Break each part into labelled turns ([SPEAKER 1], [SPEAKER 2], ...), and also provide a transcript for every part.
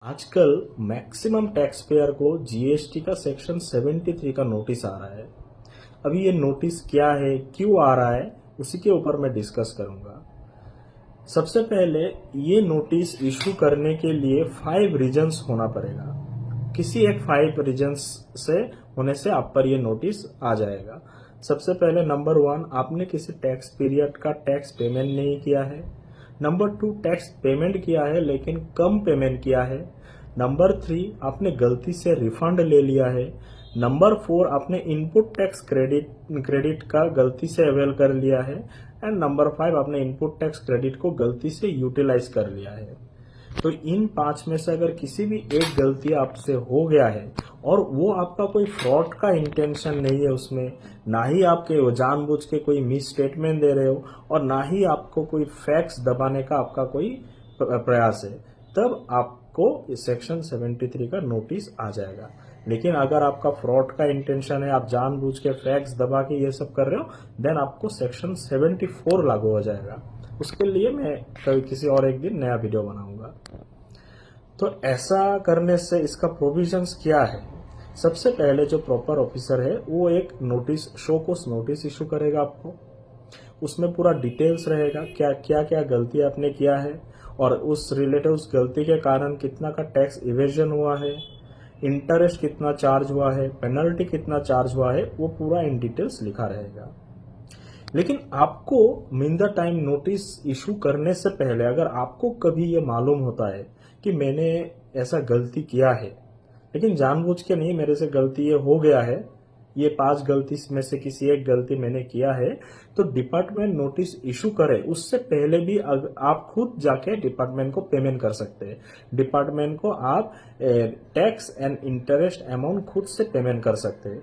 [SPEAKER 1] आजकल maximum tax payer को GST का सेक्शन 73 का नोटिस आ रहा है। अभी ये नोटिस क्या है, क्यों आ रहा है, उसी के ऊपर मैं डिस्कस करूंगा। सबसे पहले ये नोटिस इशू करने के लिए 5 रीजन्स होना पड़ेगा। किसी एक 5 रीजन्स से होने से आप पर ये नोटिस आ जाएगा। सबसे पहले नंबर 1, आपने किसी टैक्स पीरियड का टैक्स पेमेंट नहीं किया है। नंबर 2, टैक्स पेमेंट किया है लेकिन कम पेमेंट किया है। नंबर 3, आपने गलती से रिफंड ले लिया है। नंबर 4, आपने इनपुट टैक्स क्रेडिट का गलती से अवेल कर लिया है। एंड नंबर 5, आपने इनपुट टैक्स क्रेडिट को गलती से यूटिलाइज कर लिया है। तो इन 5 में से अगर किसी भी एक गलती आपसे हो गया है और वो आपका कोई फ्रॉड का इंटेंशन नहीं है उसमें, ना ही आपके जानबूझ के कोई मिस स्टेटमेंट दे रहे हो और ना ही आपको कोई फैक्स दबाने का आपका कोई प्रयास है, तब आपको सेक्शन 73 का नोटिस आ जाएगा। लेकिन अगर आपका फ्रॉड का इंटेंशन है, आप जानबूझ के फैक्स दबा के ये सब कर रहे हो, देन आपको सेक्शन 74 लागू हो जाएगा। उसके लिए मैं कभी किसी और एक दिन नया वीडियो बनाऊंगा। तो ऐसा करने से इसका प्रोविजंस क्या है? सबसे पहले जो प्रॉपर ऑफिसर है वो एक नोटिस, शो कोस नोटिस इशू करेगा आपको। उसमें पूरा डिटेल्स रहेगा, क्या क्या क्या गलती आपने किया है और उस रिलेटेड उस गलती के कारण कितना का टैक्स इवेजन हुआ है, इंटरेस्ट कितना चार्ज हुआ है, पेनल्टी कितना चार्ज हुआ है, वो पूरा इन डिटेल्स लिखा रहेगा। लेकिन आपको in the time notice issue करने से पहले अगर आपको कभी ये मालूम होता है कि मैंने ऐसा गलती किया है लेकिन जानबूझ के नहीं, मेरे से गलती ये हो गया है, ये 5 गलती में से किसी एक गलती मैंने किया है, तो डिपार्टमेंट नोटिस इशू करे उससे पहले भी आप खुद जाके डिपार्टमेंट को पेमेंट कर सकते हैं। डिपार्टमेंट को आप टैक्स एंड इंटरेस्ट अमाउंट खुद से पेमेंट कर सकते हैं।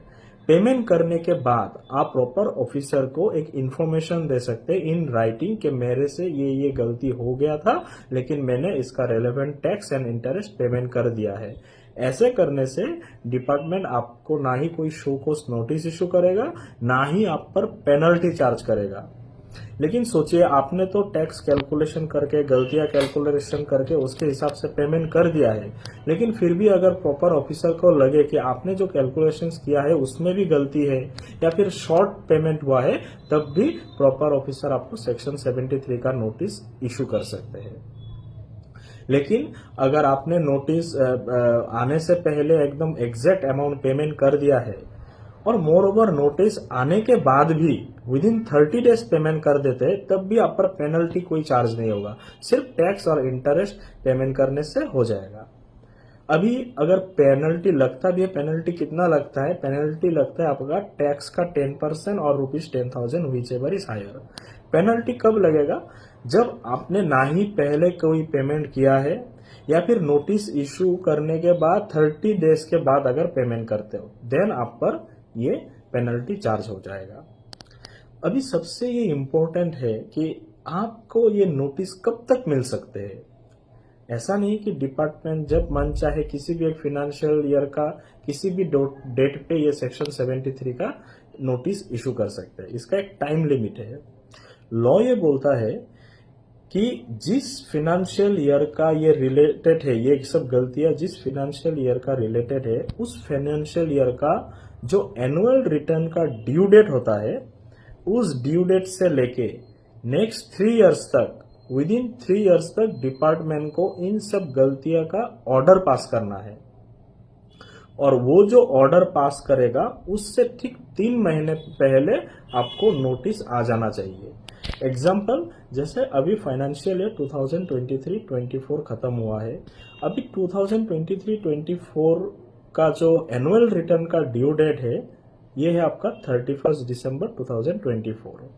[SPEAKER 1] पेमेंट करने के बाद आप प्रॉपर ऑफिसर को एक इंफॉर्मेशन दे सकते हैं इन राइटिंग कि मेरे से ये गलती हो गया था लेकिन मैंने इसका relevant tax and interest payment कर दिया है। ऐसे करने से डिपार्टमेंट आपको ना ही कोई शो कोस नोटिस इशू करेगा, ना ही आप पर पेनल्टी चार्ज करेगा। लेकिन सोचिए, आपने तो टैक्स कैलकुलेशन करके, गलतियां कैलकुलेशन करके उसके हिसाब से पेमेंट कर दिया है, लेकिन फिर भी अगर प्रॉपर ऑफिसर को लगे कि आपने जो कैलकुलेशंस किया है उसमें भी गलती है या फिर शॉर्ट पेमेंट हुआ है, तब भी प्रॉपर ऑफिसर आपको सेक्शन 73 का नोटिस इशू कर सकते हैं। लेकिन अगर आपने नोटिस आने से पहले एकदम एग्जैक्ट अमाउंट पेमेंट कर दिया है और मोर ओवर नोटिस आने के बाद भी विद इन 30 डेज पेमेंट कर देते हैं, तब भी आप पर पेनल्टी कोई चार्ज नहीं होगा, सिर्फ टैक्स और इंटरेस्ट पेमेंट करने से हो जाएगा। अभी अगर पेनल्टी लगता भी है, पेनल्टी कितना लगता है? पेनल्टी लगता है आपका टैक्स का 10% और ₹10,000 whichever is higher. Penalty कब लगेगा? जब आपने ना ही पहले कोई पेमेंट किया है या फिर नोटिस इशू करने के बाद 30 डेज के बाद अगर पेमेंट करते हो, देन आप पर ये पेनल्टी चार्ज हो जाएगा। अभी सबसे ये इम्पोर्टेंट है कि आपको ये नोटिस कब तक मिल सकते हैं। ऐसा नहीं कि डिपार्टमेंट जब मन चाहे किसी भी एक फाइनेंशियल ईयर का किसी भी डेट पे ये सेक्शन 73 का नोटिस इशू कर सकते हैं। इसका एक टाइम लिमिट है। लॉ ये बोलता है कि जिस फाइनेंशियल ईयर का ये रिलेटेड है, ये सब गलतियां जिस फाइनेंशियल ईयर का रिलेटेड है, उस फाइनेंशियल ईयर का जो एनुअल रिटर्न का ड्यू डेट होता है, उस ड्यू डेट से लेके नेक्स्ट 3 इयर्स तक, विद इन 3 इयर्स तक डिपार्टमेंट को इन सब गलतियों का ऑर्डर पास करना है। और वो जो ऑर्डर पास करेगा उससे ठीक 3 महीने पहले आपको नोटिस आ जाना चाहिए। एग्जाम्पल, जैसे अभी फाइनेंशियल ईयर 2023-24 खत्म हुआ है, अभी 2023-24 का जो एनुअल रिटर्न का ड्यू डेट है, ये है आपका 31 दिसंबर 2024।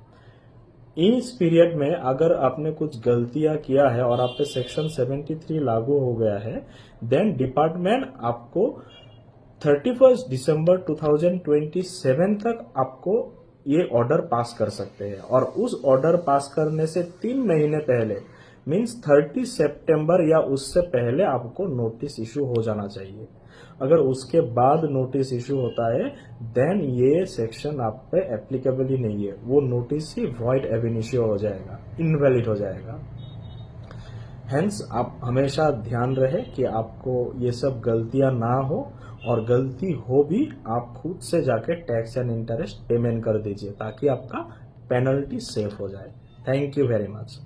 [SPEAKER 1] इस पीरियड में अगर आपने कुछ गलतियां किया है और आप पे सेक्शन 73 लागू हो गया है, देन डिपार्टमेंट आपको 31 दिसंबर 2027 तक आपको ये ऑर्डर पास कर सकते हैं। और उस ऑर्डर पास करने से 3 महीने पहले, मीन्स 30 सितंबर या उससे पहले आपको नोटिस इशू हो जाना चाहिए। अगर उसके बाद नोटिस इशू होता है, देन ये सेक्शन आप पे एप्लीकेबल ही नहीं है, वो नोटिस ही वॉइड एब इनिशियो हो जाएगा, इनवैलिड हो जाएगा। हेंस आप हमेशा ध्यान रहे कि आपको ये सब गलतियां ना हो, और गलती हो भी आप खुद से जाके टैक्स एंड इंटरेस्ट पेमेंट कर दीजिए ताकि आपका पेनल्टी सेफ हो जाए। Thank you very much.